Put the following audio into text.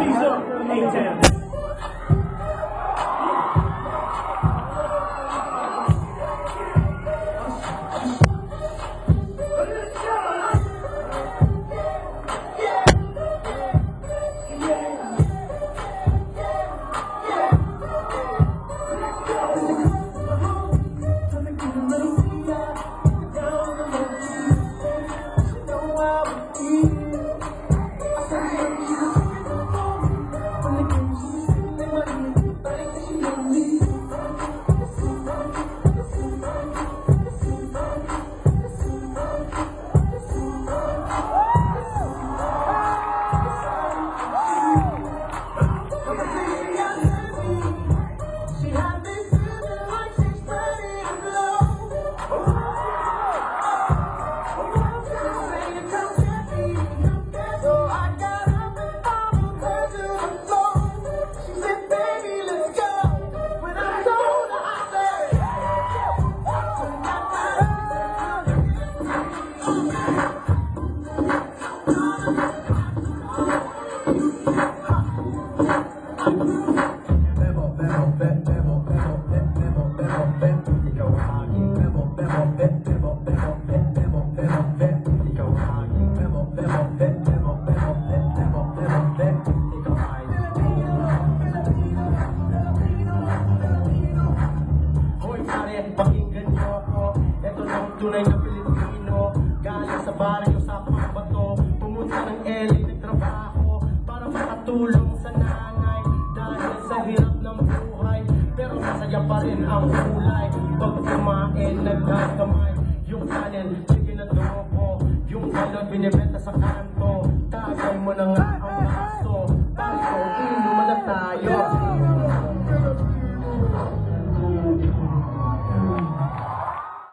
Diesel, A-Town. Pakinggan niyo ako, eto na ang tunay na Pilipino. Galing sa baryo sa pambato, pumunta ng LA, nagtrabaho para makatulong sa nanay. Dahil sa hirap ng buhay, pero masaya pa rin ang kulay. Pag kumain, nagkakamay, yung kanin, chicken adobo, yung galon binibenta sa kanin.